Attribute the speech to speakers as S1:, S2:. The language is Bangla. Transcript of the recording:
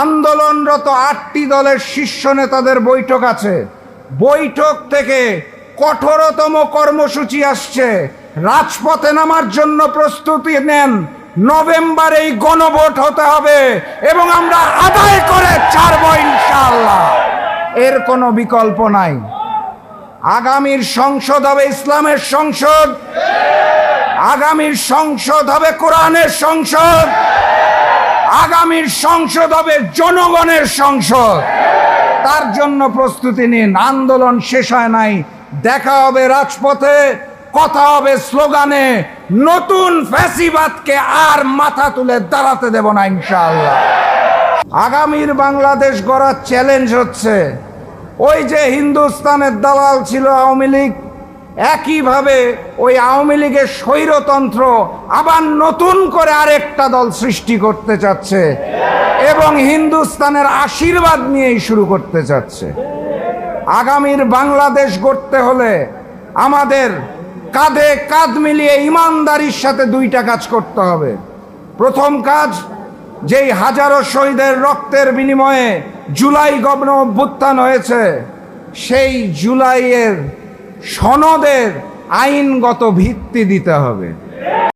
S1: আন্দোলনরত 8টি দলের শীর্ষ নেতাদের বৈঠক আছে। বৈঠক থেকে কঠোরতম কর্মসূচি আসছে। রাজপথে নামার জন্য প্রস্তুতি নেন। নভেম্বরেই গণভোট হতে হবে এবং আমরা আদায় করে ছাড়ব ইনশাআল্লাহ। এর কোনো বিকল্প নাই। আগামীর সংসদ হবে ইসলামের সংসদ, আগামীর সংসদ হবে কোরআনের সংসদ, আগামীর সংসদ হবে জনগণের সংসদ। তার জন্য প্রস্তুতি নিন। আন্দোলন শেষ হয় নাই, দেখা হবে রাজপথে, কথা হবে স্লোগানে। নতুন ফ্যাসিবাদকে আর মাথা তুলে দাঁড়াতে দেব না ইনশাআল্লাহ। আগামীর বাংলাদেশ গড়ার চ্যালেঞ্জ হচ্ছে, ওই যে হিন্দুস্তানের দালাল ছিল আওয়ামী লীগ, একইভাবে ওই আওয়ামী লীগের স্বৈরতন্ত্র আবার নতুন করে আরেকটা দল সৃষ্টি করতে চাচ্ছে এবং হিন্দুস্তানের আশীর্বাদ নিয়েই শুরু করতে চাচ্ছে। আগামীর বাংলাদেশ গড়তে হলে আমাদের কাঁধে কাঁধ মিলিয়ে ইমানদারির সাথে দুইটা কাজ করতে হবে। প্রথম কাজ, যেই হাজারো শহীদের রক্তের বিনিময়ে জুলাই গণ অভ্যুত্থান হয়েছে, সেই জুলাইয়ের সনদের আইনগত ভিত্তি দিতে হবে।